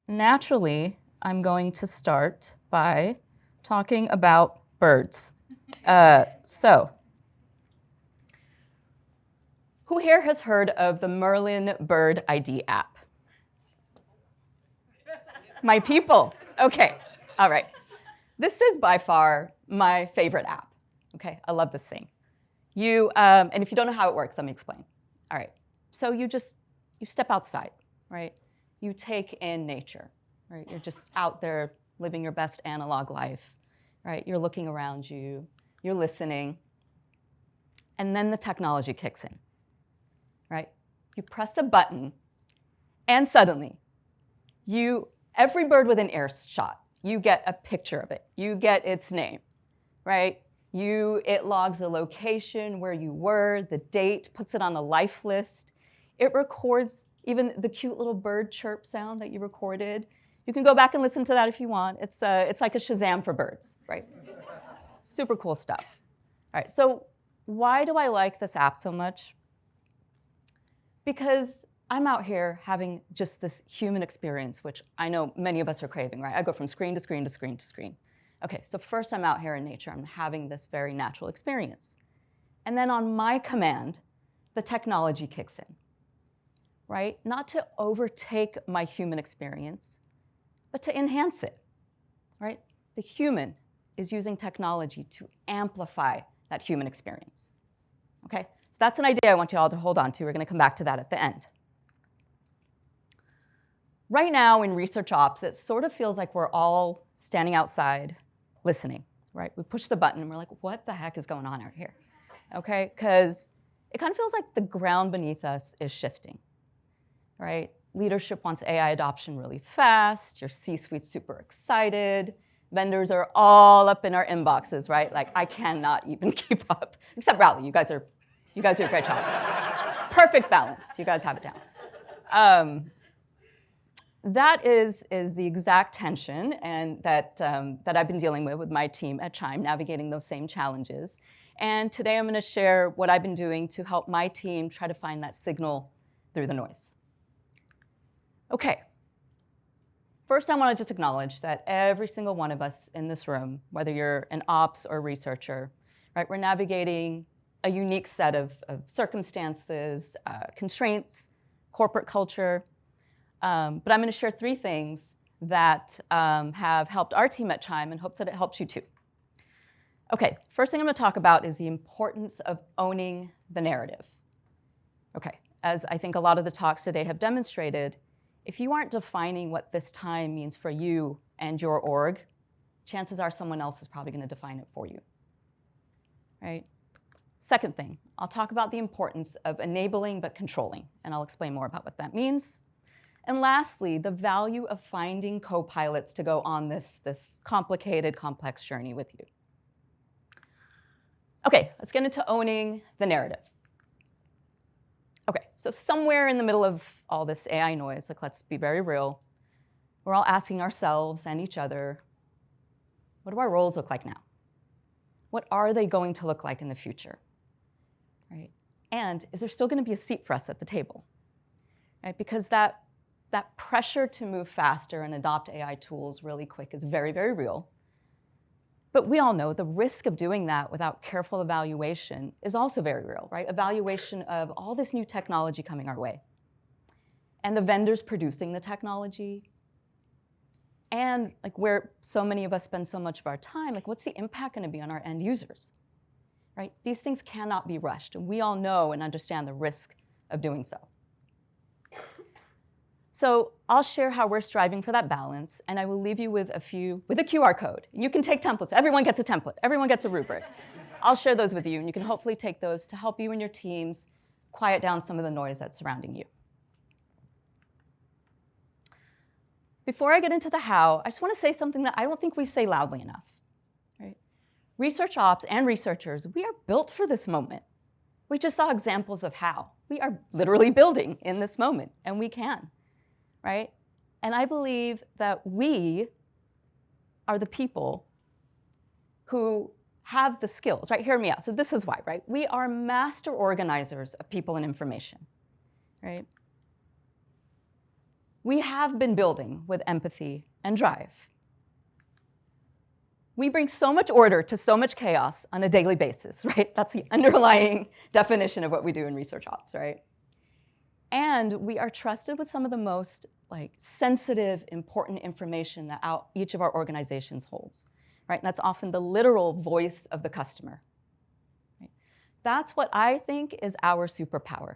Naturally, I'm going to start by talking about birds. So, who here has heard of the Merlin Bird ID app? My people. Okay, all right. This is by far my favorite app. Okay, I love this thing. And if you don't know how it works, let me explain. All right, so you step outside, right? You take in nature, right? You're just out there living your best analog life, right? You're looking around you, you're listening, and then the technology kicks in, right? You press a button, and suddenly, every bird within earshot, you get a picture of it. You get its name, right? It logs the location, where you were, the date, puts it on a life list. It records even the cute little bird chirp sound that you recorded. You can go back and listen to that if you want. It's like a Shazam for birds, right? Super cool stuff. All right, so why do I like this app so much? Because I'm out here having just this human experience, which I know many of us are craving, right? I go from screen to screen to screen to screen. Okay, so first I'm out here in nature. I'm having this very natural experience. And then on my command, the technology kicks in, right? Not to overtake my human experience, but to enhance it, right? The human is using technology to amplify that human experience, okay? So that's an idea I want you all to hold on to. We're going to come back to that at the end. Right now in research ops, it sort of feels like we're all standing outside listening, right? We push the button and we're like, what the heck is going on out here? Okay, because it kind of feels like the ground beneath us is shifting, right? Leadership wants AI adoption really fast. Your C-suite's super excited. Vendors are all up in our inboxes, right? Like, I cannot even keep up. Except Rally, you guys do a great job. Perfect balance. You guys have it down. That is the exact tension and that I've been dealing with my team at Chime, navigating those same challenges. And today I'm going to share what I've been doing to help my team try to find that signal through the noise. Okay. First, I want to just acknowledge that every single one of us in this room, whether you're an ops or researcher, right, we're navigating a unique set of circumstances, constraints, corporate culture. But I'm going to share 3 things that have helped our team at Chime and hopes that it helps you too. Okay, first thing I'm going to talk about is the importance of owning the narrative. Okay, as I think a lot of the talks today have demonstrated, if you aren't defining what this time means for you and your org, chances are someone else is probably going to define it for you, right? Second thing, I'll talk about the importance of enabling but controlling, and I'll explain more about what that means. And lastly, the value of finding co-pilots to go on this complicated, complex journey with you. Okay, let's get into owning the narrative. Okay, so somewhere in the middle of all this AI noise, like, let's be very real, we're all asking ourselves and each other, what do our roles look like now? What are they going to look like in the future? Right? And is there still going to be a seat for us at the table? Right? Because that pressure to move faster and adopt AI tools really quick is very, very real. But we all know the risk of doing that without careful evaluation is also very real, right? Evaluation of all this new technology coming our way, and the vendors producing the technology, and like where so many of us spend so much of our time, like what's the impact going to be on our end users, right? These things cannot be rushed, and we all know and understand the risk of doing so. So I'll share how we're striving for that balance, and I will leave you with a QR code. You can take templates. Everyone gets a template. Everyone gets a rubric. I'll share those with you, and you can hopefully take those to help you and your teams quiet down some of the noise that's surrounding you. Before I get into the how, I just want to say something that I don't think we say loudly enough. Right? Research ops and researchers, we are built for this moment. We just saw examples of how. We are literally building in this moment, and we can. Right? And I believe that we are the people who have the skills, right? Hear me out. So this is why, right? We are master organizers of people and information, right? we have been building with empathy and drive. We bring so much order to so much chaos on a daily basis, right? That's the underlying definition of what we do in research ops, right? And we are trusted with some of the most sensitive, important information that each of our organizations holds, right? And that's often the literal voice of the customer. Right? That's what I think is our superpower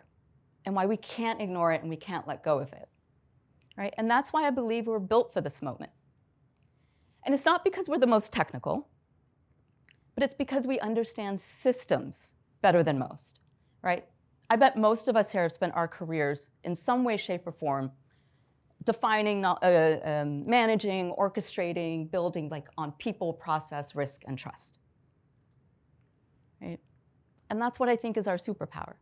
and why we can't ignore it and we can't let go of it, right? And that's why I believe we're built for this moment. And it's not because we're the most technical, but it's because we understand systems better than most, right? I bet most of us here have spent our careers in some way, shape, or form defining, managing, orchestrating, building on people, process, risk, and trust, right? And that's what I think is our superpower.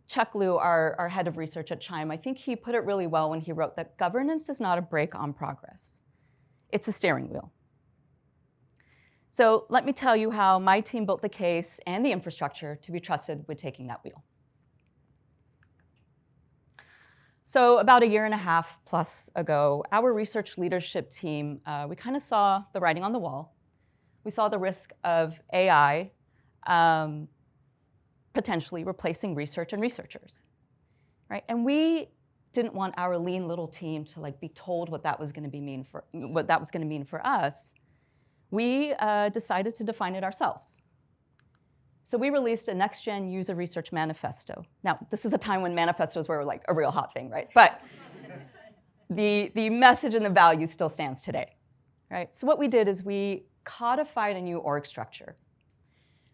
Chuck Liu, our head of research at Chime, I think he put it really well when he wrote that governance is not a brake on progress. It's a steering wheel. So let me tell you how my team built the case and the infrastructure to be trusted with taking that wheel. So about 1.5 years plus ago, our research leadership team, we kind of saw the writing on the wall. We saw the risk of AI potentially replacing research and researchers, right? And we didn't want our lean little team to be told what that was going to mean for us. We decided to define it ourselves. So we released a next-gen user research manifesto. Now, this is a time when manifestos were a real hot thing, right? But the message and the value still stands today, right? So what we did is we codified a new org structure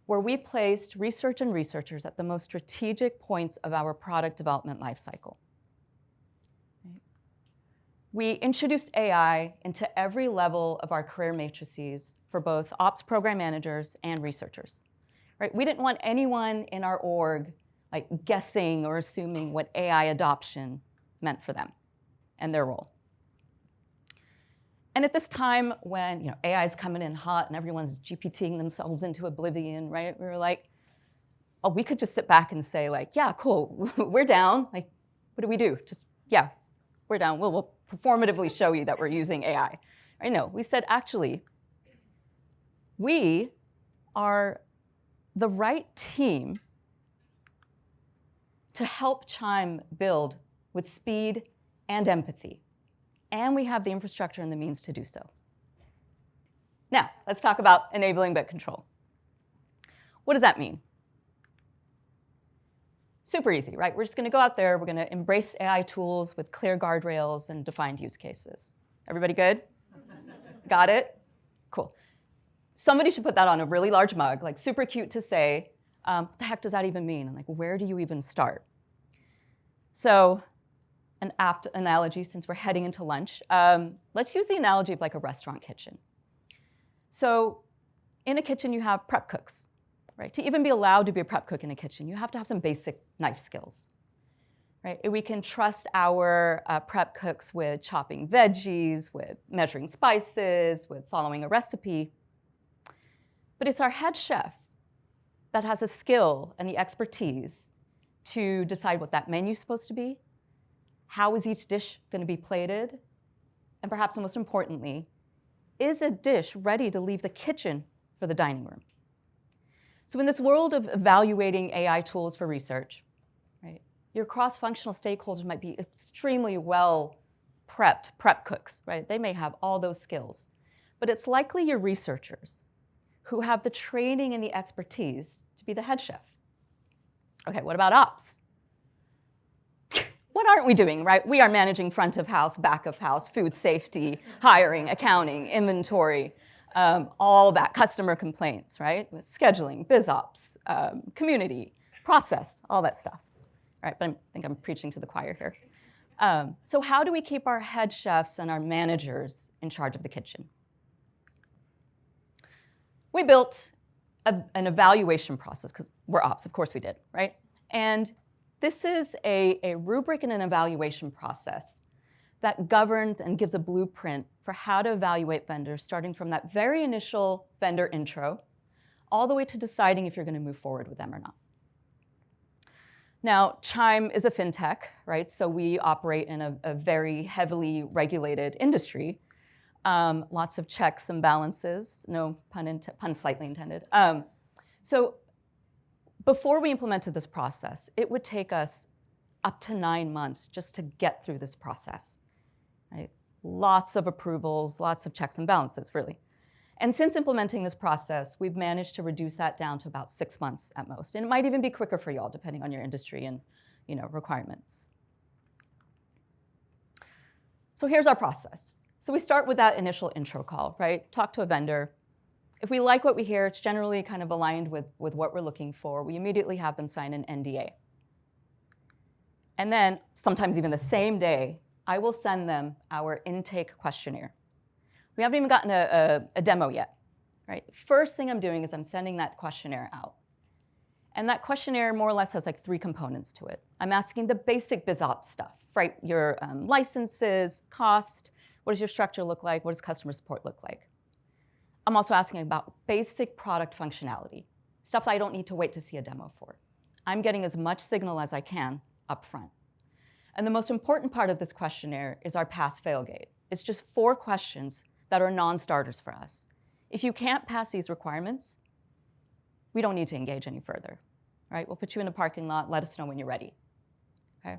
where we placed research and researchers at the most strategic points of our product development lifecycle. We introduced AI into every level of our career matrices for both ops program managers and researchers. Right? We didn't want anyone in our org guessing or assuming what AI adoption meant for them and their role. And at this time when AI is coming in hot and everyone's GPTing themselves into oblivion, right? We were like, oh, we could just sit back and say yeah, cool, we're down. What do we do? Just, yeah, we're down. We'll performatively show you that we're using AI. I know, we said, actually, we are the right team to help Chime build with speed and empathy. And we have the infrastructure and the means to do so. Now, let's talk about enabling bit control. What does that mean? Super easy, right? We're just going to go out there, we're going to embrace AI tools with clear guardrails and defined use cases. Everybody good? Got it? Cool. Somebody should put that on a really large mug, super cute to say. What the heck does that even mean? And where do you even start? So an apt analogy, since we're heading into lunch, let's use the analogy of a restaurant kitchen. So in a kitchen, you have prep cooks. Right? To even be allowed to be a prep cook in a kitchen, you have to have some basic knife skills. Right? We can trust our prep cooks with chopping veggies, with measuring spices, with following a recipe. But it's our head chef that has a skill and the expertise to decide what that menu is supposed to be, how is each dish going to be plated, and perhaps most importantly, is a dish ready to leave the kitchen for the dining room? So in this world of evaluating AI tools for research, right, your cross-functional stakeholders might be extremely well-prepped prep cooks, right? They may have all those skills. But it's likely your researchers who have the training and the expertise to be the head chef. Okay, what about ops? What aren't we doing, right? We are managing front of house, back of house, food safety, hiring, accounting, inventory, all that, customer complaints, right? With scheduling, biz ops, community, process, all that stuff. All right, but I think I'm preaching to the choir here. So how do we keep our head chefs and our managers in charge of the kitchen? We built an evaluation process, because we're ops, of course we did, right? And this is a rubric and an evaluation process that governs and gives a blueprint for how to evaluate vendors, starting from that very initial vendor intro, all the way to deciding if you're going to move forward with them or not. Now, Chime is a fintech, right? So we operate in a very heavily regulated industry. Lots of checks and balances, no pun slightly intended. So before we implemented this process, it would take us up to 9 months just to get through this process, right? Lots of approvals, lots of checks and balances, really. And since implementing this process, we've managed to reduce that down to about 6 months at most. And it might even be quicker for y'all, depending on your industry and requirements. So here's our process. So we start with that initial intro call, right? Talk to a vendor. If we like what we hear, it's generally kind of aligned with what we're looking for. We immediately have them sign an NDA. And then, sometimes even the same day, I will send them our intake questionnaire. We haven't even gotten a demo yet, right? First thing I'm doing is I'm sending that questionnaire out. And that questionnaire more or less has like 3 components to it. I'm asking the basic BizOps stuff, right? Your licenses, cost, what does your structure look like? What does customer support look like? I'm also asking about basic product functionality, stuff that I don't need to wait to see a demo for. I'm getting as much signal as I can up front. And the most important part of this questionnaire is our pass-fail gate. It's just 4 questions that are non-starters for us. If you can't pass these requirements, we don't need to engage any further, right? We'll put you in a parking lot, let us know when you're ready, okay?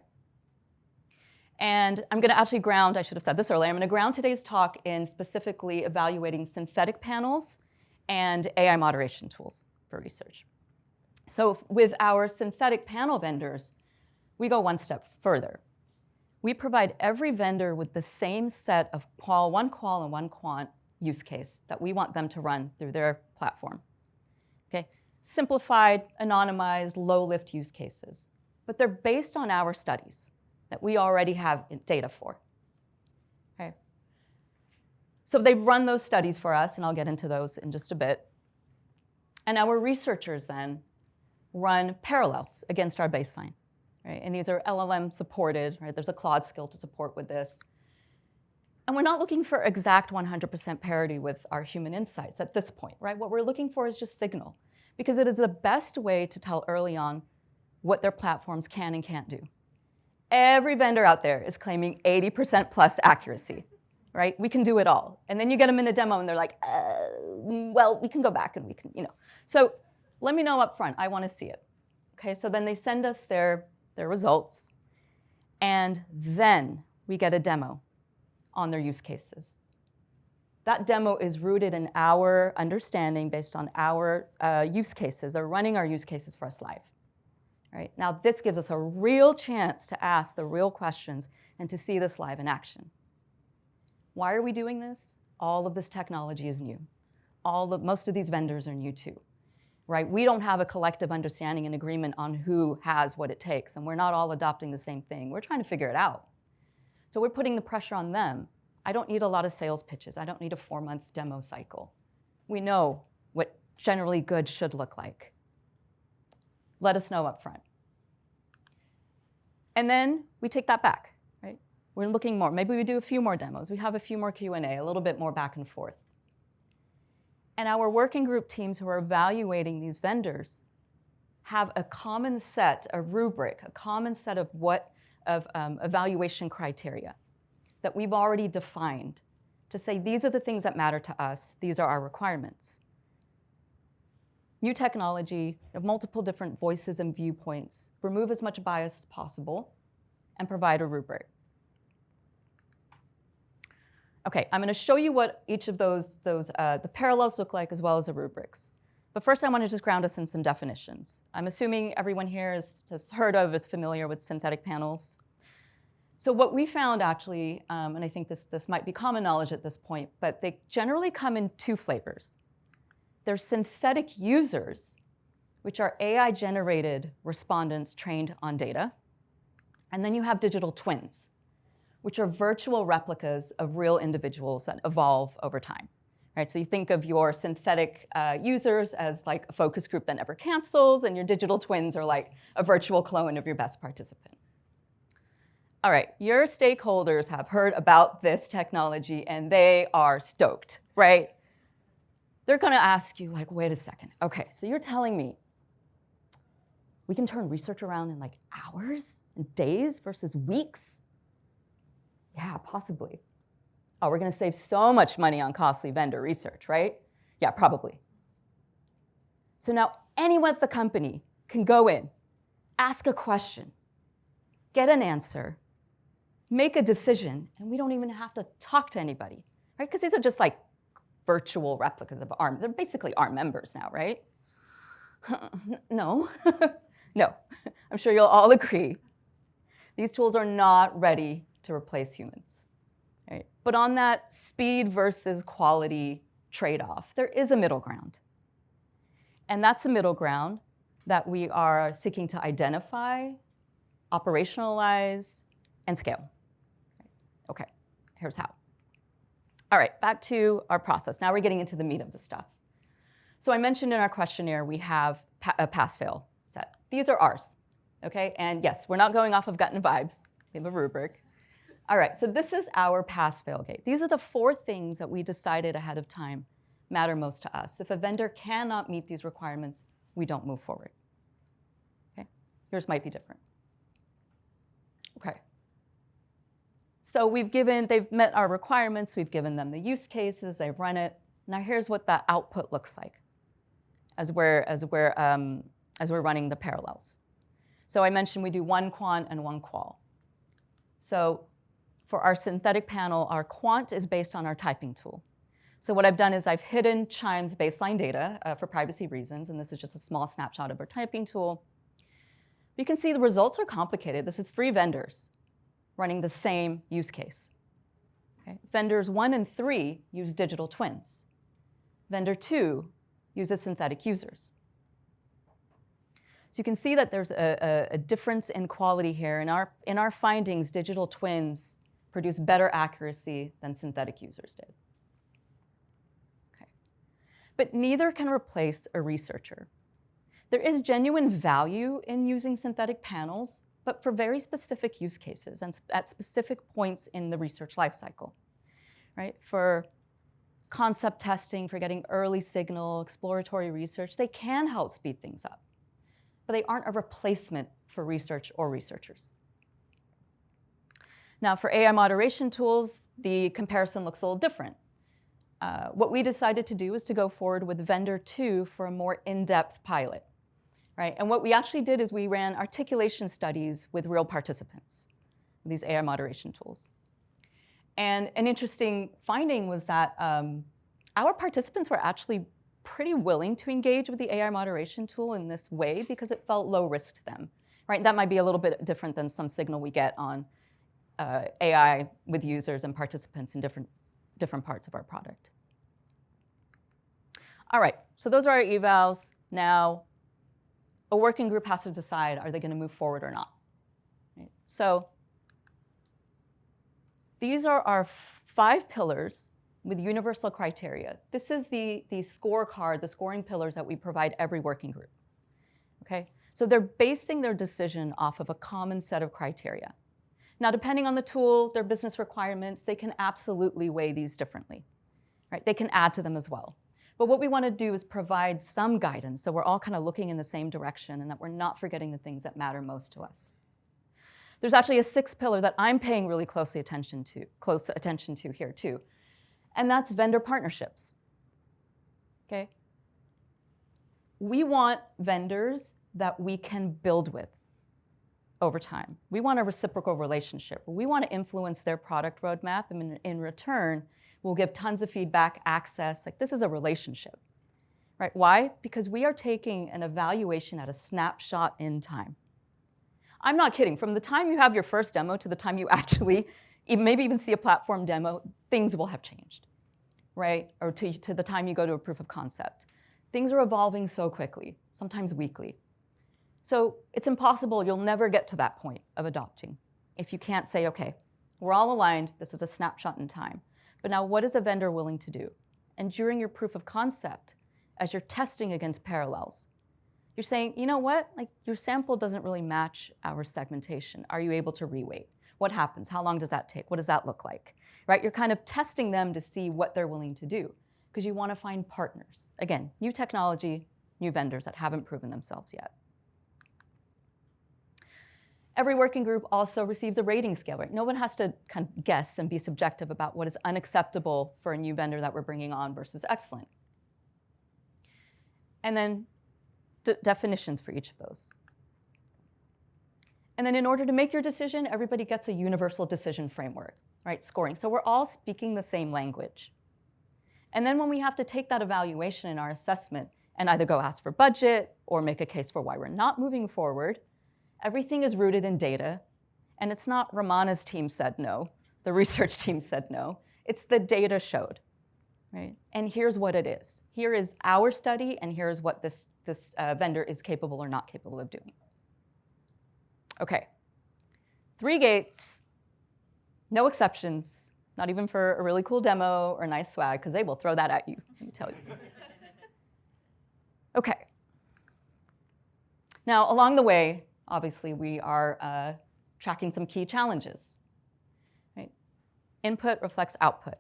And I'm gonna actually ground, I should have said this earlier, I'm gonna ground today's talk in specifically evaluating synthetic panels and AI moderation tools for research. So with our synthetic panel vendors, we go one step further. We provide every vendor with the same set of one qual and one quant use case that we want them to run through their platform. Okay? Simplified, anonymized, low-lift use cases. But they're based on our studies that we already have data for. Okay? So they've run those studies for us, and I'll get into those in just a bit. And our researchers then run parallels against our baseline. Right? And these are LLM supported, right? There's a Claude skill to support with this. And we're not looking for exact 100% parity with our human insights at this point, right? What we're looking for is just signal, because it is the best way to tell early on what their platforms can and can't do. Every vendor out there is claiming 80% plus accuracy, right? We can do it all. And then you get them in a demo and they're like, well, we can go back and we can, So let me know up front, I want to see it. Okay, so then they send us their results, and then we get a demo on their use cases. That demo is rooted in our understanding based on our use cases. They're running our use cases for us live. Right? Now, this gives us a real chance to ask the real questions and to see this live in action. Why are we doing this? All of this technology is new. Most of these vendors are new too. Right? We don't have a collective understanding and agreement on who has what it takes, and we're not all adopting the same thing. We're trying to figure it out. So we're putting the pressure on them. I don't need a lot of sales pitches. I don't need a 4-month demo cycle. We know what generally good should look like. Let us know up front. And then we take that back, right? We're looking more. Maybe we do a few more demos. We have a few more Q&A, a little bit more back and forth. And our working group teams who are evaluating these vendors have a common set, a rubric, a common set of evaluation criteria that we've already defined to say these are the things that matter to us, these are our requirements. New technology, of multiple different voices and viewpoints, remove as much bias as possible, and provide a rubric. Okay, I'm going to show you what each of the parallels look like as well as the rubrics. But first I want to just ground us in some definitions. I'm assuming everyone here has heard of, is familiar with synthetic panels. So what we found actually, and I think this might be common knowledge at this point, but they generally come in 2 flavors. They're synthetic users, which are AI-generated respondents trained on data. And then you have digital twins, which are virtual replicas of real individuals that evolve over time. Right? So you think of your synthetic users as like a focus group that never cancels, and your digital twins are like a virtual clone of your best participant. All right, your stakeholders have heard about this technology and they are stoked, right? They're gonna ask you like, wait a second, okay, so you're telling me We can turn research around in like hours and days versus weeks? Yeah, possibly. Oh, we're going to save so much money on costly vendor research, right? Yeah, probably. So now anyone at the company can go in, ask a question, get an answer, make a decision, and we don't even have to talk to anybody, right? Because these are just like virtual replicas of ARM. They're basically ARM members now, right? No, no. I'm sure you'll all agree. These tools are not ready to replace humans, right? But on that speed versus quality trade-off, there is a middle ground. And that's a middle ground that we are seeking to identify, operationalize, and scale. Okay, here's how. All right, back to our process. Now we're getting into the meat of the stuff. So I mentioned in our questionnaire we have a pass-fail set. These are ours, okay? And yes, we're not going off of gut and vibes. We have a rubric. All right, so this is our pass-fail gate. These are the 4 things that we decided ahead of time matter most to us. If a vendor cannot meet these requirements, we don't move forward. Okay? Yours might be different. Okay. So they've met our requirements, we've given them the use cases, they've run it. Now here's what that output looks like as we're running the parallels. So I mentioned we do 1 quant and 1 qual. So for our synthetic panel, our quant is based on our typing tool. So what I've done is I've hidden Chime's baseline data for privacy reasons, and this is just a small snapshot of our typing tool. You can see the results are complicated. This is 3 vendors running the same use case. Okay. Vendors 1 and 3 use digital twins. Vendor 2 uses synthetic users. So you can see that there's a difference in quality here. In our findings, digital twins produce better accuracy than synthetic users did. But neither can replace a researcher. There is genuine value in using synthetic panels, but for very specific use cases and at specific points in the research lifecycle, right? For concept testing, for getting early signal, exploratory research, they can help speed things up, but they aren't a replacement for research or researchers. Now, for AI moderation tools, the comparison looks a little different. What we decided to do is to go forward with vendor 2 for a more in-depth pilot, right? And what we actually did is we ran articulation studies with real participants, these AI moderation tools. And an interesting finding was that our participants were actually pretty willing to engage with the AI moderation tool in this way because it felt low risk to them, right? That might be a little bit different than some signal we get on AI with users and participants in different parts of our product. All right, so those are our evals. Now, a working group has to decide, are they going to move forward or not? Right. So these are our 5 pillars with universal criteria. This is the scorecard, the scoring pillars that we provide every working group. Okay? So they're basing their decision off of a common set of criteria. Now, depending on the tool, their business requirements, they can absolutely weigh these differently, right? They can add to them as well. But what we want to do is provide some guidance so we're all kind of looking in the same direction and that we're not forgetting the things that matter most to us. There's actually a 6th pillar that I'm paying really close attention to here too, and that's vendor partnerships, okay? We want vendors that we can build with over time. We want a reciprocal relationship. We want to influence their product roadmap, and in return, we'll give tons of feedback, access. Like, this is a relationship, right? Why? Because we are taking an evaluation at a snapshot in time. I'm not kidding. From the time you have your first demo to the time you actually maybe even see a platform demo, things will have changed, right? Or to the time you go to a proof of concept. Things are evolving so quickly, sometimes weekly. So it's impossible, you'll never get to that point of adopting if you can't say, okay, we're all aligned, this is a snapshot in time. But now what is a vendor willing to do? And during your proof of concept, as you're testing against parallels, you're saying, you know what, like your sample doesn't really match our segmentation. Are you able to reweight? What happens? How long does that take? What does that look like? Right? You're kind of testing them to see what they're willing to do because you want to find partners. Again, new technology, new vendors that haven't proven themselves yet. Every working group also receives a rating scale, right? No one has to kind of guess and be subjective about what is unacceptable for a new vendor that we're bringing on versus excellent. And then definitions for each of those. And then in order to make your decision, everybody gets a universal decision framework, right? Scoring. So we're all speaking the same language. And then when we have to take that evaluation in our assessment and either go ask for budget or make a case for why we're not moving forward, everything is rooted in data. And it's not Romana's team said no, the research team said no. It's the data showed, right? And here's what it is. Here is our study, and here's what this vendor is capable or not capable of doing. Okay, 3 gates, no exceptions, not even for a really cool demo or nice swag, because they will throw that at you, let me tell you. Okay. Now, along the way, obviously, we are tracking some key challenges. Right? Input reflects output,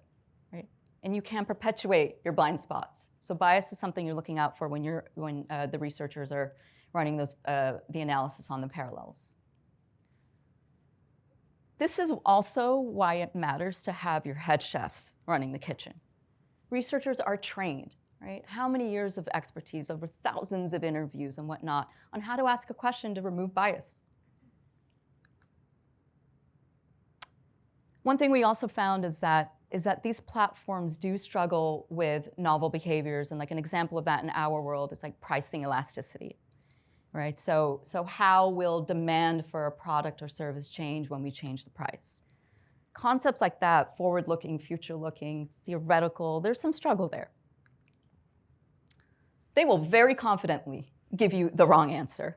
right? And you can perpetuate your blind spots. So bias is something you're looking out for when the researchers are running the analysis on the parallels. This is also why it matters to have your head chefs running the kitchen. Researchers are trained, right? How many years of expertise over thousands of interviews and whatnot on how to ask a question to remove bias. One thing we also found is that these platforms do struggle with novel behaviors, and like an example of that in our world is like pricing elasticity. Right? So how will demand for a product or service change when we change the price? Concepts like that, forward-looking, future-looking, theoretical, there's some struggle there. They will very confidently give you the wrong answer.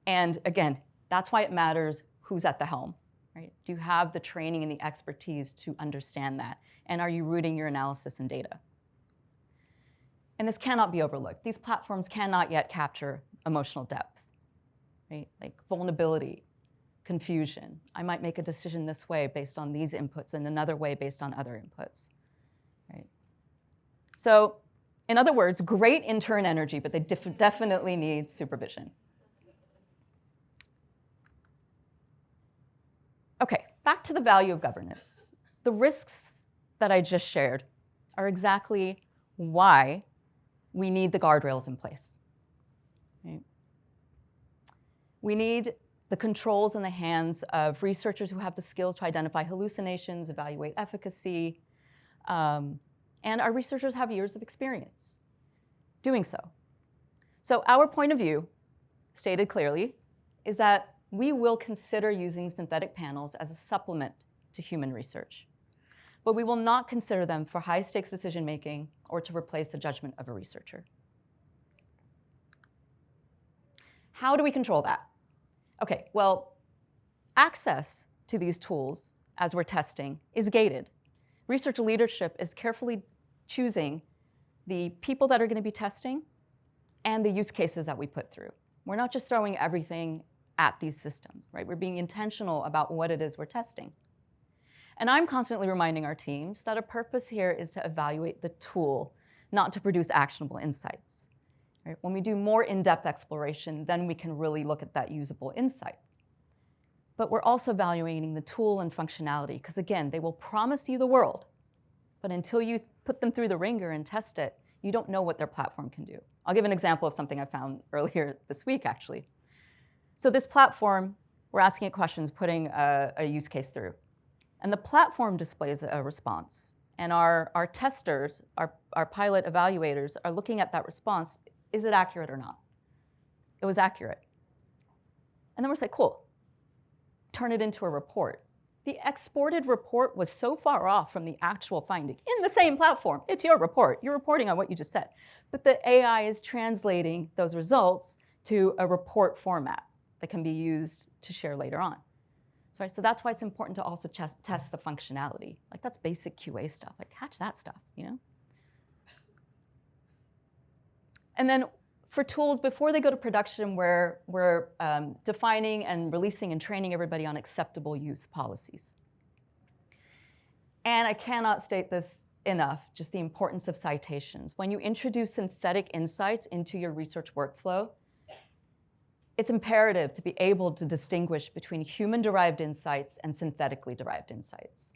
And again, that's why it matters who's at the helm. Right? Do you have the training and the expertise to understand that? And are you rooting your analysis in data? And this cannot be overlooked. These platforms cannot yet capture emotional depth, right? Like vulnerability, confusion. I might make a decision this way based on these inputs and another way based on other inputs, right? So in other words, great intern energy, but they definitely need supervision. Okay, back to the value of governance. The risks that I just shared are exactly why we need the guardrails in place. Right? We need the controls in the hands of researchers who have the skills to identify hallucinations, evaluate efficacy, and our researchers have years of experience doing so. So our point of view, stated clearly, is that we will consider using synthetic panels as a supplement to human research, but we will not consider them for high-stakes decision-making or to replace the judgment of a researcher. How do we control that? Okay, well, access to these tools as we're testing is gated. Research leadership is carefully choosing the people that are going to be testing and the use cases that we put through. We're not just throwing everything at these systems, right? We're being intentional about what it is we're testing. And I'm constantly reminding our teams that a purpose here is to evaluate the tool, not to produce actionable insights. Right? When we do more in-depth exploration, then we can really look at that usable insight. But we're also evaluating the tool and functionality, because again, they will promise you the world, but until you put them through the ringer and test it, you don't know what their platform can do. I'll give an example of something I found earlier this week, actually. So this platform, we're asking it questions, putting a use case through. And the platform displays a response. And our testers, our pilot evaluators, are looking at that response. Is it accurate or not? It was accurate. And then we're like, cool. Turn it into a report. The exported report was so far off from the actual finding in the same platform. It's your report. You're reporting on what you just said. But the AI is translating those results to a report format that can be used to share later on. Right, so that's why it's important to also test the functionality. Like that's basic QA stuff, like catch that stuff, you know? And then for tools, before they go to production, we're defining and releasing and training everybody on acceptable use policies. And I cannot state this enough, just the importance of citations. When you introduce synthetic insights into your research workflow, it's imperative to be able to distinguish between human-derived insights and synthetically derived insights.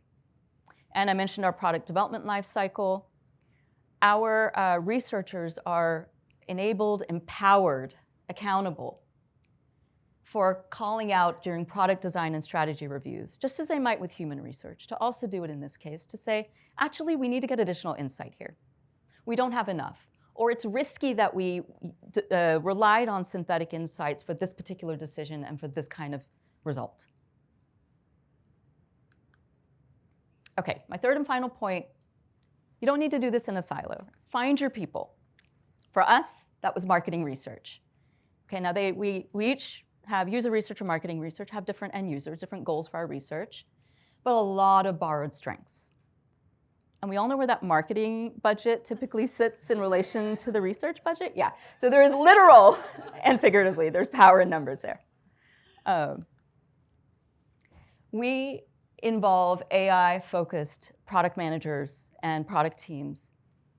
And I mentioned our product development life cycle. Our researchers are enabled, empowered, accountable for calling out during product design and strategy reviews, just as they might with human research, to also do it in this case, to say, actually, we need to get additional insight here. We don't have enough. Or it's risky that we relied on synthetic insights for this particular decision and for this kind of result. Okay, my third and final point, you don't need to do this in a silo. Find your people. For us, that was marketing research. Okay, now we each have user research or marketing research, have different end users, different goals for our research, but a lot of borrowed strengths. And we all know where that marketing budget typically sits in relation to the research budget. Yeah, so there is literal and figuratively, there's power in numbers there. We involve AI-focused product managers and product teams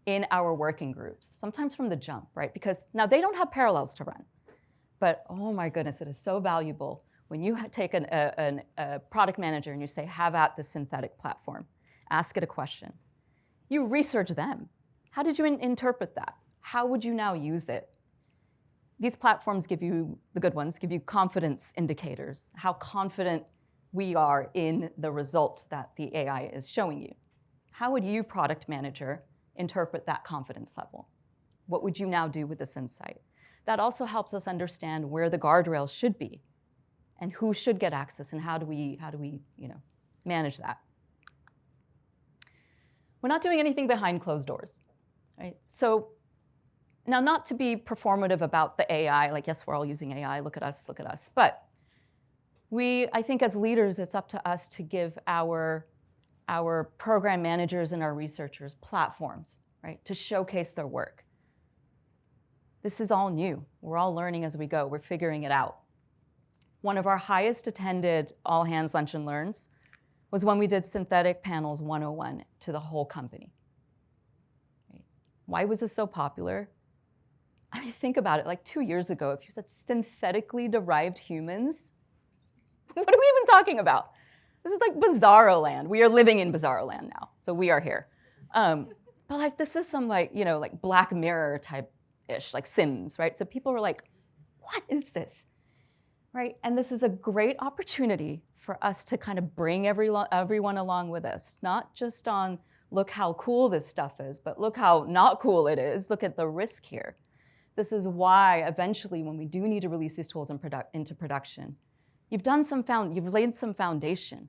in our working groups, sometimes from the jump, right? Because now they don't have parallels to run. But oh my goodness, it is so valuable when you take a product manager and you say, have at the synthetic platform, ask it a question. You research them. How did you interpret that? How would you now use it? These platforms give you, the good ones, give you confidence indicators, how confident we are in the result that the AI is showing you. How would you, product manager, interpret that confidence level? What would you now do with this insight? That also helps us understand where the guardrails should be and who should get access and how do we manage that. We're not doing anything behind closed doors, right? So now, not to be performative about the AI, like, yes, we're all using AI, look at us, but I think as leaders, it's up to us to give our program managers and our researchers platforms, right, to showcase their work. This is all new. We're all learning as we go. We're figuring it out. One of our highest attended all hands lunch and learns was when we did Synthetic Panels 101 to the whole company. Right? Why was this so popular? I mean, think about it. Like 2 years ago, if you said synthetically derived humans, what are we even talking about? This is like bizarro land. We are living in bizarro land now, so we are here. But like, this is some like Black Mirror type-ish, like Sims, right? So people were like, what is this, right? And this is a great opportunity for us to kind of bring everyone along with us, not just on look how cool this stuff is, but look how not cool it is. Look at the risk here. This is why eventually when we do need to release these tools into production, you've laid some foundation,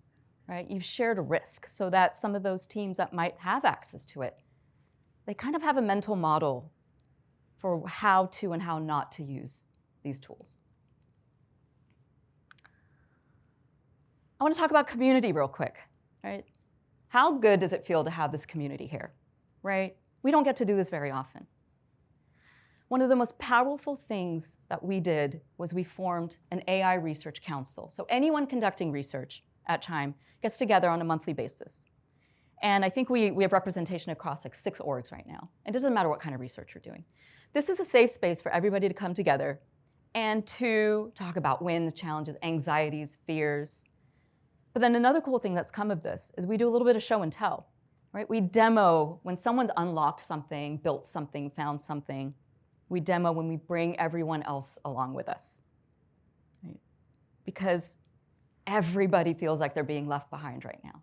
right? You've shared a risk so that some of those teams that might have access to it, they kind of have a mental model for how to and how not to use these tools. I want to talk about community real quick, right? How good does it feel to have this community here, right? We don't get to do this very often. One of the most powerful things that we did was we formed an AI research council. So anyone conducting research at Chime gets together on a monthly basis. And I think we have representation across like 6 orgs right now. It doesn't matter what kind of research you're doing. This is a safe space for everybody to come together and to talk about wins, challenges, anxieties, fears. But then another cool thing that's come of this is we do a little bit of show and tell, right? We demo when someone's unlocked something, built something, found something. We demo when we bring everyone else along with us, right? Because everybody feels like they're being left behind right now.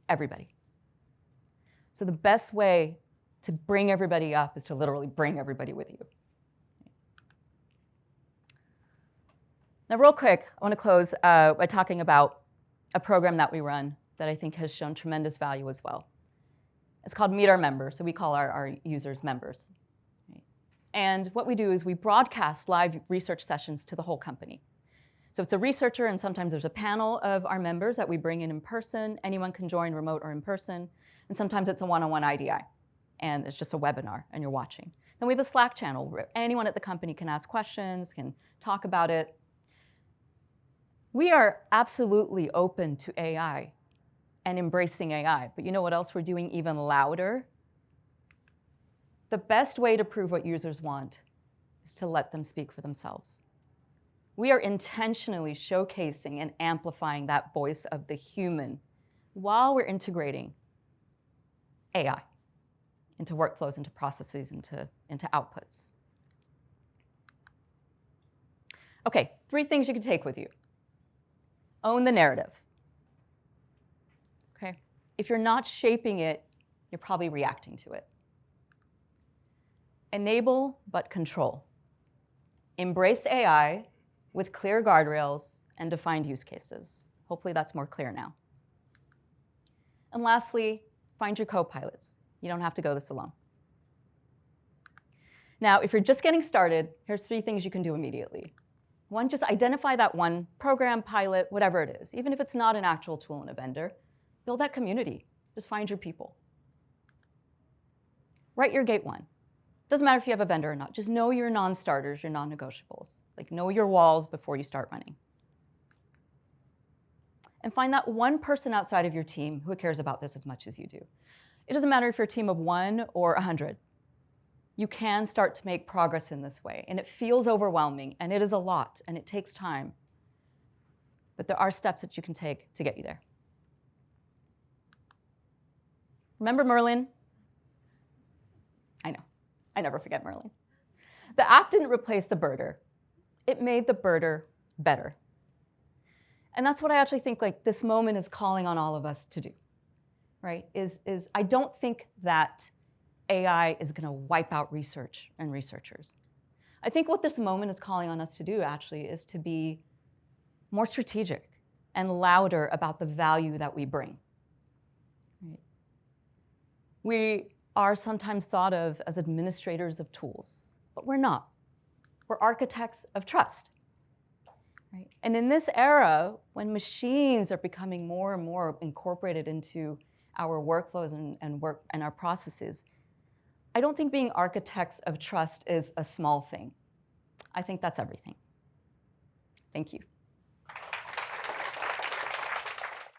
Everybody. So the best way to bring everybody up is to literally bring everybody with you. Now, real quick, I want to close by talking about a program that we run that I think has shown tremendous value as well. It's called Meet Our Members, so we call our users members. Right? And what we do is we broadcast live research sessions to the whole company. So it's a researcher, and sometimes there's a panel of our members that we bring in person. Anyone can join, remote or in person. And sometimes it's a one-on-one IDI, and it's just a webinar, and you're watching. Then we have a Slack channel where anyone at the company can ask questions, can talk about it. We are absolutely open to AI and embracing AI, but you know what else we're doing even louder? The best way to prove what users want is to let them speak for themselves. We are intentionally showcasing and amplifying that voice of the human while we're integrating AI into workflows, into processes, into outputs. Okay, 3 things you can take with you. Own the narrative. Okay? If you're not shaping it, you're probably reacting to it. Enable but control. Embrace AI with clear guardrails and defined use cases. Hopefully that's more clear now. And lastly, find your co-pilots. You don't have to go this alone. Now, if you're just getting started, here's 3 things you can do immediately. 1, just identify that one program, pilot, whatever it is. Even if it's not an actual tool in a vendor, build that community. Just find your people. Write your gate 1. Doesn't matter if you have a vendor or not. Just know your non-starters, your non-negotiables. Like, know your walls before you start running. And find that one person outside of your team who cares about this as much as you do. It doesn't matter if you're a team of 1 or 100. You can start to make progress in this way. And it feels overwhelming, and it is a lot, and it takes time. But there are steps that you can take to get you there. Remember Merlin? I know. I never forget Merlin. The app didn't replace the birder. It made the birder better. And that's what I actually think like this moment is calling on all of us to do, right? Is I don't think that AI is going to wipe out research and researchers. I think what this moment is calling on us to do actually is to be more strategic and louder about the value that we bring. Right? We are sometimes thought of as administrators of tools, but we're not. We're architects of trust. Right? And in this era, when machines are becoming more and more incorporated into our workflows and our processes, I don't think being architects of trust is a small thing. I think that's everything. Thank you.